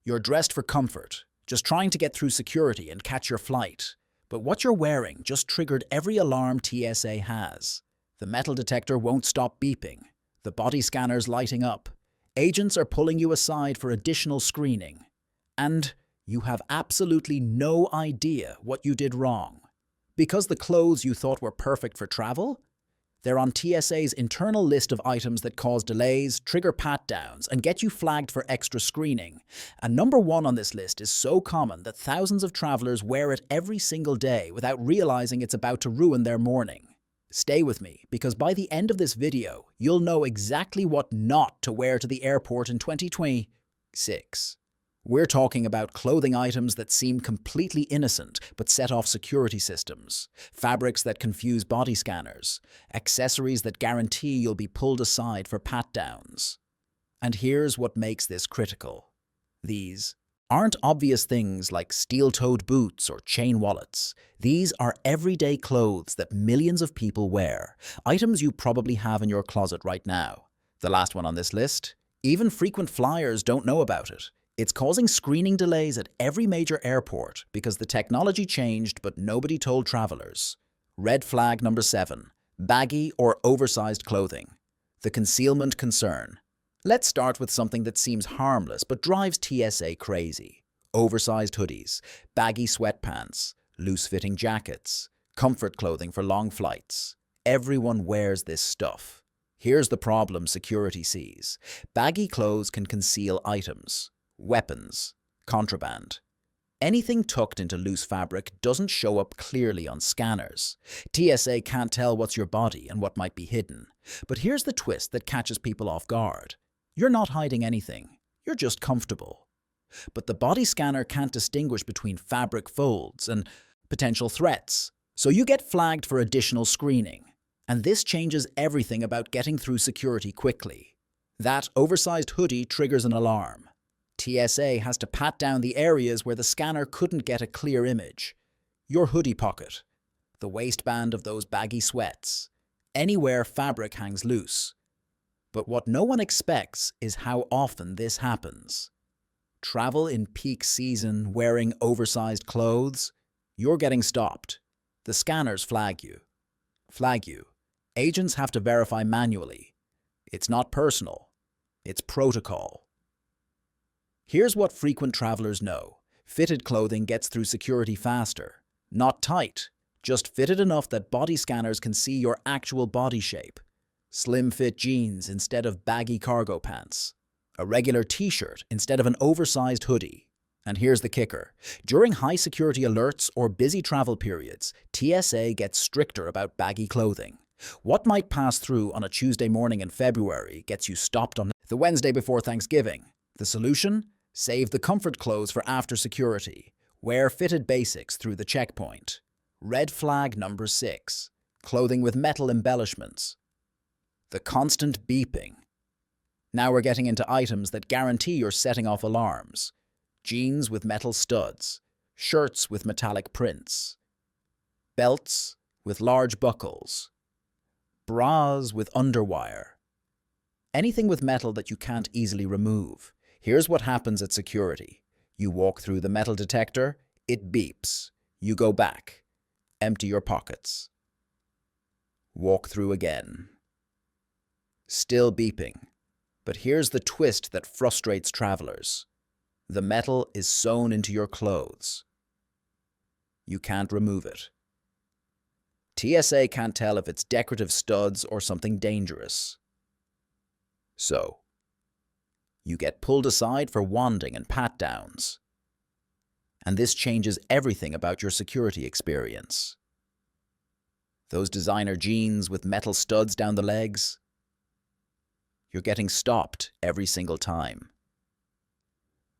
You're dressed for comfort, just trying to get through security and catch your flight. But what you're wearing just triggered every alarm TSA has. The metal detector won't stop beeping. The body scanner's lighting up. Agents are pulling you aside for additional screening. And you have absolutely no idea what you did wrong. Because the clothes you thought were perfect for travel? They're on TSA's internal list of items that cause delays, trigger pat-downs, and get you flagged for extra screening. And number one on this list is so common that thousands of travelers wear it every single day without realizing it's about to ruin their morning. Stay with me, because by the end of this video, you'll know exactly what not to wear to the airport in 2026. We're talking about clothing items that seem completely innocent but set off security systems, fabrics that confuse body scanners, accessories that guarantee you'll be pulled aside for pat-downs. And here's what makes this critical. These aren't obvious things like steel-toed boots or chain wallets. These are everyday clothes that millions of people wear, items you probably have in your closet right now. The last one on this list, even frequent flyers don't know about it. It's causing screening delays at every major airport because the technology changed but nobody told travelers. Red flag number 7, baggy or oversized clothing. The concealment concern. Let's start with something that seems harmless but drives TSA crazy. Oversized hoodies, baggy sweatpants, loose-fitting jackets, comfort clothing for long flights. Everyone wears this stuff. Here's the problem security sees. Baggy clothes can conceal items. Weapons, contraband. Anything tucked into loose fabric doesn't show up clearly on scanners. TSA can't tell what's your body and what might be hidden. But here's the twist that catches people off guard. You're not hiding anything. You're just comfortable. But the body scanner can't distinguish between fabric folds and potential threats. So you get flagged for additional screening. And this changes everything about getting through security quickly. That oversized hoodie triggers an alarm. TSA has to pat down the areas where the scanner couldn't get a clear image. Your hoodie pocket, the waistband of those baggy sweats, anywhere fabric hangs loose. But what no one expects is how often this happens. Travel in peak season wearing oversized clothes, you're getting stopped. The scanners flag you. Agents have to verify manually. It's not personal. It's protocol. Here's what frequent travelers know. Fitted clothing gets through security faster. Not tight, just fitted enough that body scanners can see your actual body shape. Slim fit jeans instead of baggy cargo pants. A regular t-shirt instead of an oversized hoodie. And here's the kicker. During high security alerts or busy travel periods, TSA gets stricter about baggy clothing. What might pass through on a Tuesday morning in February gets you stopped on the Wednesday before Thanksgiving. The solution? Save the comfort clothes for after security. Wear fitted basics through the checkpoint. Red flag number 6. Clothing with metal embellishments. The constant beeping. Now we're getting into items that guarantee you're setting off alarms. Jeans with metal studs. Shirts with metallic prints. Belts with large buckles. Bras with underwire. Anything with metal that you can't easily remove. Here's what happens at security. You walk through the metal detector, it beeps. You go back. Empty your pockets. Walk through again. Still beeping. But here's the twist that frustrates travelers. The metal is sewn into your clothes. You can't remove it. TSA can't tell if it's decorative studs or something dangerous. So, you get pulled aside for wanding and pat-downs. And this changes everything about your security experience. Those designer jeans with metal studs down the legs, you're getting stopped every single time.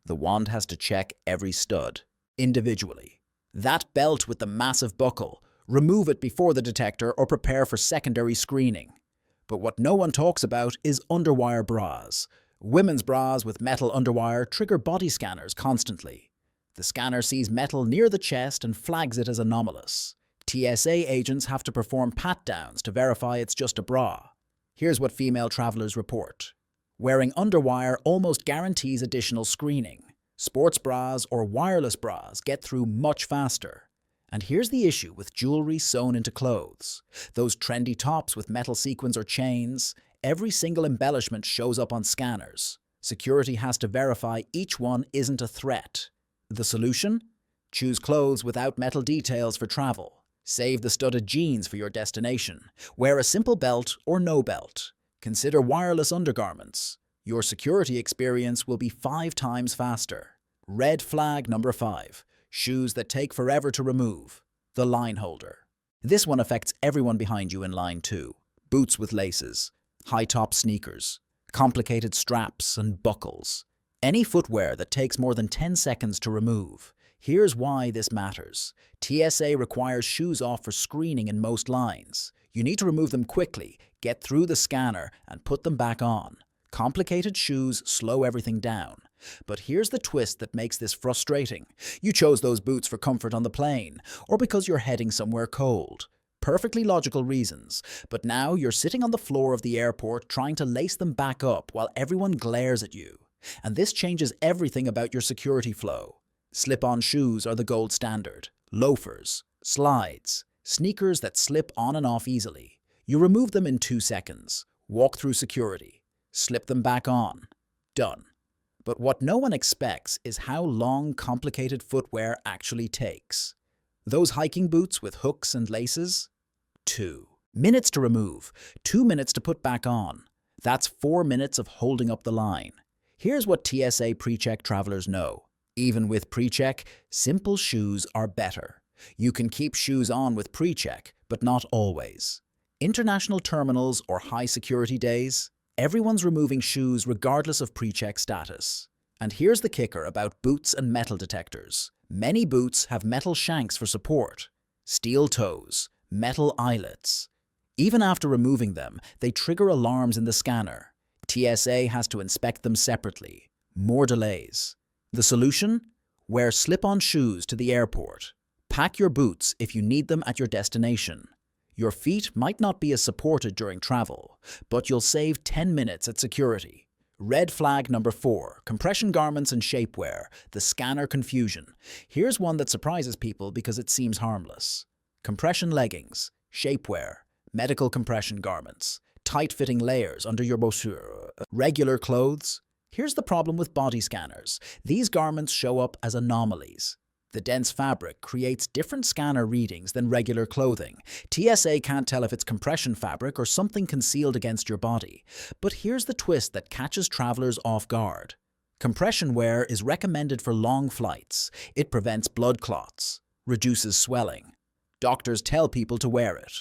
The wand has to check every stud individually. That belt with the massive buckle, remove it before the detector or prepare for secondary screening. But what no one talks about is underwire bras. Women's bras with metal underwire trigger body scanners constantly. The scanner sees metal near the chest and flags it as anomalous. TSA agents have to perform pat-downs to verify it's just a bra. Here's what female travelers report. Wearing underwire almost guarantees additional screening. Sports bras or wireless bras get through much faster. And here's the issue with jewelry sewn into clothes. Those trendy tops with metal sequins or chains, every single embellishment shows up on scanners. Security has to verify each one isn't a threat. The solution? Choose clothes without metal details for travel. Save the studded jeans for your destination. Wear a simple belt or no belt. Consider wireless undergarments. Your security experience will be 5 times faster. Red flag number 5. Shoes that take forever to remove. The line holder. This one affects everyone behind you in line too. Boots with laces, high-top sneakers, complicated straps and buckles. Any footwear that takes more than 10 seconds to remove. Here's why this matters. TSA requires shoes off for screening in most lines. You need to remove them quickly, get through the scanner, and put them back on. Complicated shoes slow everything down. But here's the twist that makes this frustrating. You chose those boots for comfort on the plane, or because you're heading somewhere cold. Perfectly logical reasons, but now you're sitting on the floor of the airport trying to lace them back up while everyone glares at you. And this changes everything about your security flow. Slip-on shoes are the gold standard. Loafers, slides, sneakers that slip on and off easily. You remove them in 2 seconds. Walk through security. Slip them back on. Done. But what no one expects is how long complicated footwear actually takes. Those hiking boots with hooks and laces? 2 minutes to remove, 2 minutes to put back on. That's 4 minutes of holding up the line. Here's what TSA pre-check travelers know. Even with pre-check, simple shoes are better. You can keep shoes on with pre-check, but not always. International terminals or high-security days, everyone's removing shoes regardless of pre-check status. And here's the kicker about boots and metal detectors. Many boots have metal shanks for support, steel toes, metal eyelets. Even after removing them, they trigger alarms in the scanner. TSA has to inspect them separately. More delays. The solution? Wear slip-on shoes to the airport. Pack your boots if you need them at your destination. Your feet might not be as supported during travel, but you'll save 10 minutes at security. Red flag number 4, compression garments and shapewear, the scanner confusion. Here's one that surprises people because it seems harmless. Compression leggings, shapewear, medical compression garments, tight-fitting layers under your brochure, regular clothes. Here's the problem with body scanners. These garments show up as anomalies. The dense fabric creates different scanner readings than regular clothing. TSA can't tell if it's compression fabric or something concealed against your body. But here's the twist that catches travelers off guard. Compression wear is recommended for long flights. It prevents blood clots, reduces swelling. Doctors tell people to wear it,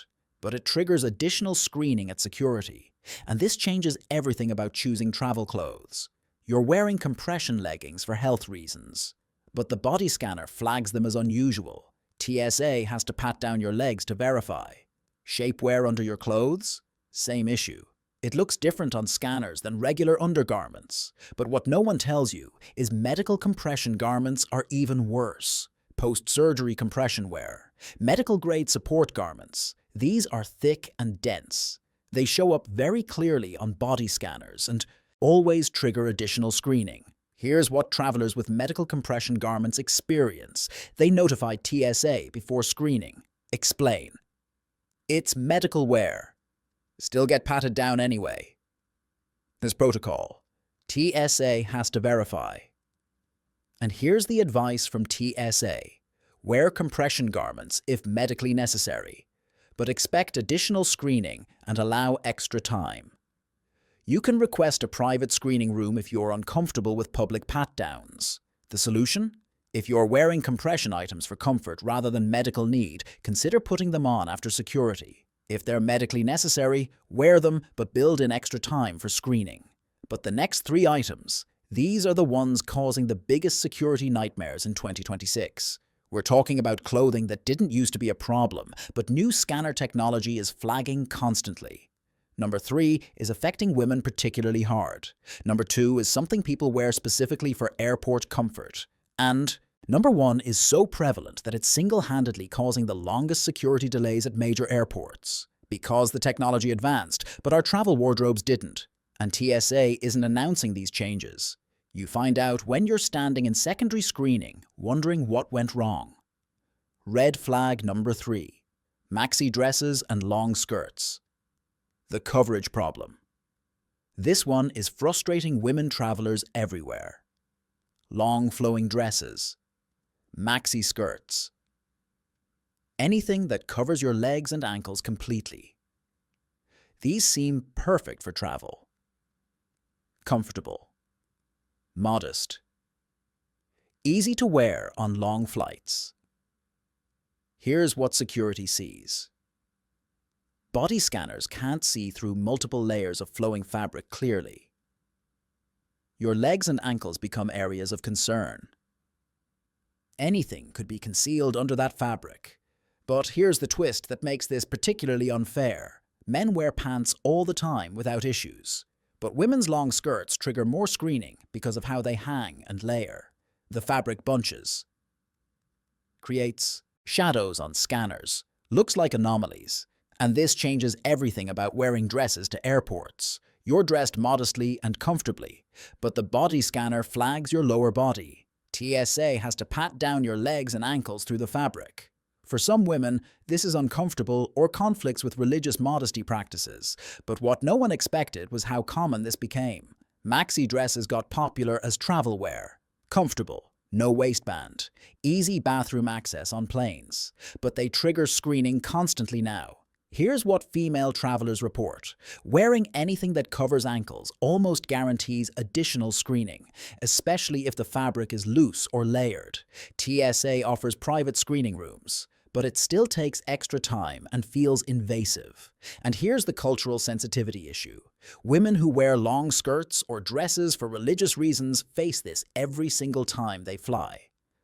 but it triggers additional screening at security. And this changes everything about choosing travel clothes. You're wearing compression leggings for health reasons, but the body scanner flags them as unusual. TSA has to pat down your legs to verify. Shapewear under your clothes? Same issue. It looks different on scanners than regular undergarments. But what no one tells you is medical compression garments are even worse. Post-surgery compression wear. Medical-grade support garments. These are thick and dense. They show up very clearly on body scanners and always trigger additional screening. Here's what travelers with medical compression garments experience. They notify TSA before screening. Explain. It's medical wear. Still get patted down anyway. There's protocol. TSA has to verify. And here's the advice from TSA. Wear compression garments if medically necessary, but expect additional screening and allow extra time. You can request a private screening room if you're uncomfortable with public pat-downs. The solution? If you're wearing compression items for comfort rather than medical need, consider putting them on after security. If they're medically necessary, wear them but build in extra time for screening. But the next 3 items, these are the ones causing the biggest security nightmares in 2026. We're talking about clothing that didn't used to be a problem, but new scanner technology is flagging constantly. Number 3 is affecting women particularly hard. Number 2 is something people wear specifically for airport comfort. And number 1 is so prevalent that it's single-handedly causing the longest security delays at major airports. Because the technology advanced, but our travel wardrobes didn't. And TSA isn't announcing these changes. You find out when you're standing in secondary screening, wondering what went wrong. Red flag number 3. Maxi dresses and long skirts. The coverage problem. This one is frustrating women travelers everywhere. Long flowing dresses. Maxi skirts. Anything that covers your legs and ankles completely. These seem perfect for travel. Comfortable. Modest. Easy to wear on long flights. Here's what security sees. Body scanners can't see through multiple layers of flowing fabric clearly. Your legs and ankles become areas of concern. Anything could be concealed under that fabric. But here's the twist that makes this particularly unfair. Men wear pants all the time without issues. But women's long skirts trigger more screening because of how they hang and layer. The fabric bunches. Creates shadows on scanners. Looks like anomalies. And this changes everything about wearing dresses to airports. You're dressed modestly and comfortably, but the body scanner flags your lower body. TSA has to pat down your legs and ankles through the fabric. For some women, this is uncomfortable or conflicts with religious modesty practices, but what no one expected was how common this became. Maxi dresses got popular as travel wear. Comfortable, no waistband, easy bathroom access on planes, but they trigger screening constantly now. Here's what female travelers report. Wearing anything that covers ankles almost guarantees additional screening, especially if the fabric is loose or layered. TSA offers private screening rooms, but it still takes extra time and feels invasive. And here's the cultural sensitivity issue. Women who wear long skirts or dresses for religious reasons face this every single time they fly.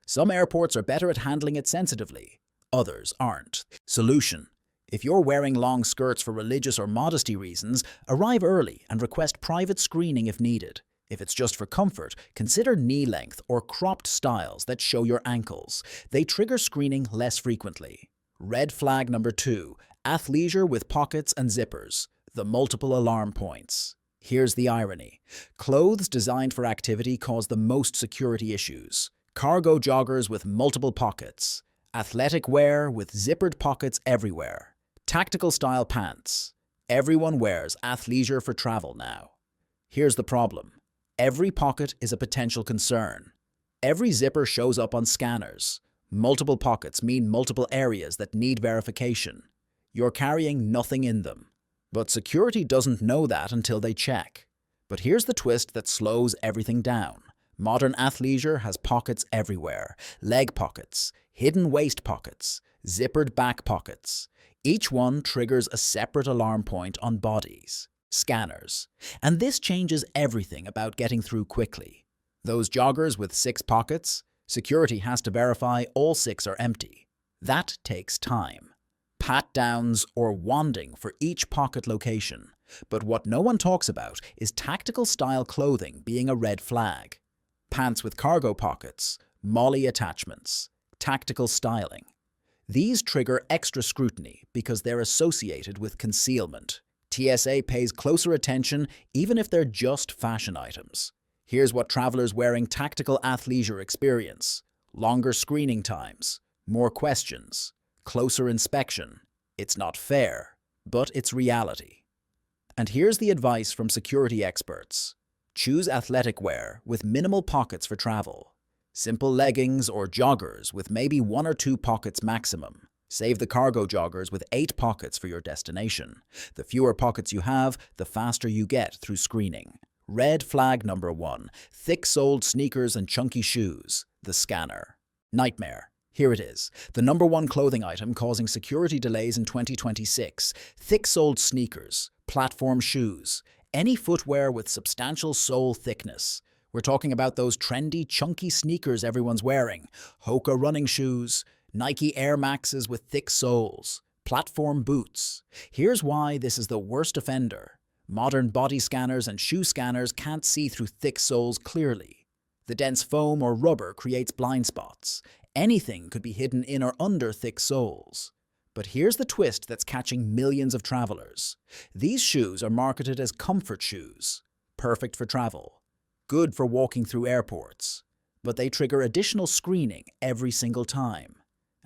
Some airports are better at handling it sensitively, others aren't. Solution. If you're wearing long skirts for religious or modesty reasons, arrive early and request private screening if needed. If it's just for comfort, consider knee-length or cropped styles that show your ankles. They trigger screening less frequently. Red flag number 2. Athleisure with pockets and zippers. The multiple alarm points. Here's the irony. Clothes designed for activity cause the most security issues. Cargo joggers with multiple pockets. Athletic wear with zippered pockets everywhere. Tactical style pants. Everyone wears athleisure for travel now. Here's the problem. Every pocket is a potential concern. Every zipper shows up on scanners. Multiple pockets mean multiple areas that need verification. You're carrying nothing in them. But security doesn't know that until they check. But here's the twist that slows everything down. Modern athleisure has pockets everywhere. Leg pockets, hidden waist pockets, zippered back pockets. Each one triggers a separate alarm point on bodies. Scanners. And this changes everything about getting through quickly. Those joggers with 6 pockets, security has to verify all 6 are empty. That takes time. Pat-downs or wanding for each pocket location. But what no one talks about is tactical style clothing being a red flag. Pants with cargo pockets, molly attachments, tactical styling. These trigger extra scrutiny because they're associated with concealment. TSA pays closer attention even if they're just fashion items. Here's what travelers wearing tactical athleisure experience. Longer screening times, more questions, closer inspection. It's not fair, but it's reality. And here's the advice from security experts. Choose athletic wear with minimal pockets for travel. Simple leggings or joggers with maybe 1 or 2 pockets maximum. Save the cargo joggers with 8 pockets for your destination. The fewer pockets you have, the faster you get through screening. Red flag number 1. Thick-soled sneakers and chunky shoes. The scanner. Nightmare. Here it is. The number 1 clothing item causing security delays in 2026. Thick-soled sneakers. Platform shoes. Any footwear with substantial sole thickness. We're talking about those trendy, chunky sneakers everyone's wearing. Hoka running shoes, Nike Air Maxes with thick soles, platform boots. Here's why this is the worst offender. Modern body scanners and shoe scanners can't see through thick soles clearly. The dense foam or rubber creates blind spots. Anything could be hidden in or under thick soles. But here's the twist that's catching millions of travelers. These shoes are marketed as comfort shoes, perfect for travel. good for walking through airports, but they trigger additional screening every single time.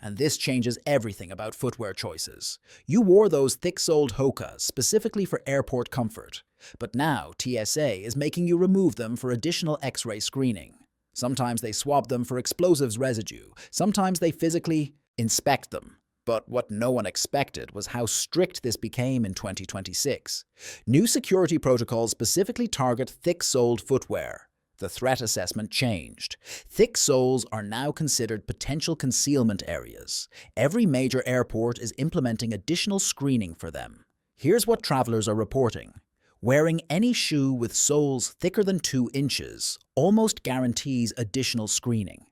And this changes everything about footwear choices. You wore those thick-soled Hokas specifically for airport comfort, but now TSA is making you remove them for additional X-ray screening. Sometimes they swab them for explosives residue, sometimes they physically inspect them. But what no one expected was how strict this became in 2026. New security protocols specifically target thick-soled footwear. The threat assessment changed. Thick soles are now considered potential concealment areas. Every major airport is implementing additional screening for them. Here's what travelers are reporting. Wearing any shoe with soles thicker than 2 inches almost guarantees additional screening.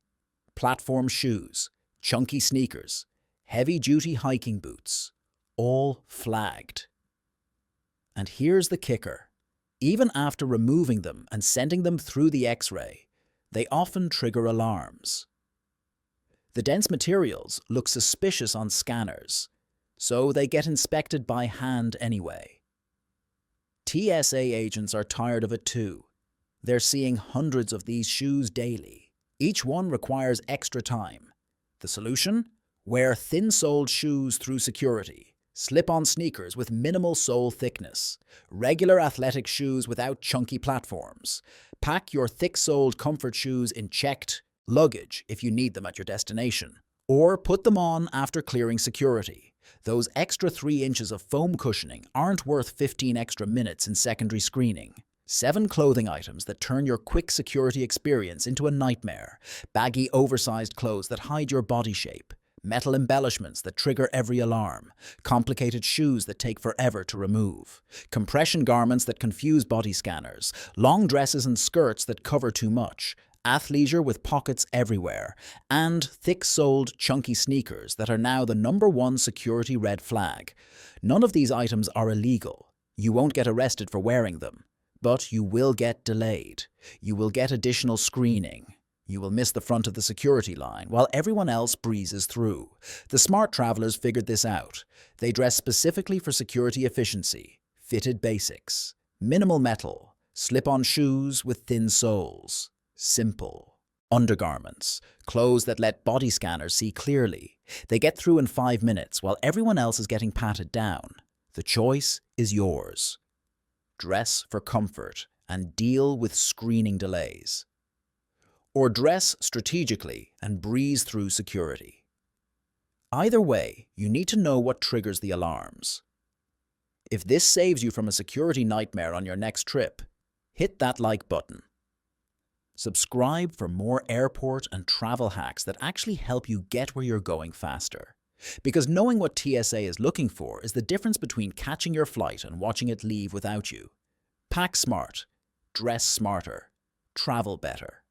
Platform shoes, chunky sneakers, heavy-duty hiking boots, all flagged. And here's the kicker. Even after removing them and sending them through the X-ray, they often trigger alarms. The dense materials look suspicious on scanners, so they get inspected by hand anyway. TSA agents are tired of it too. They're seeing hundreds of these shoes daily. Each one requires extra time. The solution? Wear thin-soled shoes through security. Slip-on sneakers with minimal sole thickness, regular athletic shoes without chunky platforms. Pack your thick-soled comfort shoes in checked luggage if you need them at your destination. Or put them on after clearing security. Those extra 3 inches of foam cushioning aren't worth 15 extra minutes in secondary screening. 7 clothing items that turn your quick security experience into a nightmare. Baggy, oversized clothes that hide your body shape. Metal embellishments that trigger every alarm, complicated shoes that take forever to remove, compression garments that confuse body scanners, long dresses and skirts that cover too much, athleisure with pockets everywhere, and thick-soled, chunky sneakers that are now the #1 security red flag. None of these items are illegal. You won't get arrested for wearing them, but you will get delayed. You will get additional screening. You will miss the front of the security line while everyone else breezes through. The smart travelers figured this out. They dress specifically for security efficiency, fitted basics, minimal metal, slip-on shoes with thin soles, simple. Undergarments, clothes that let body scanners see clearly. They get through in 5 minutes while everyone else is getting patted down. The choice is yours. Dress for comfort and deal with screening delays. Or dress strategically and breeze through security. Either way, you need to know what triggers the alarms. If this saves you from a security nightmare on your next trip, hit that like button. Subscribe for more airport and travel hacks that actually help you get where you're going faster. Because knowing what TSA is looking for is the difference between catching your flight and watching it leave without you. Pack smart, dress smarter, travel better.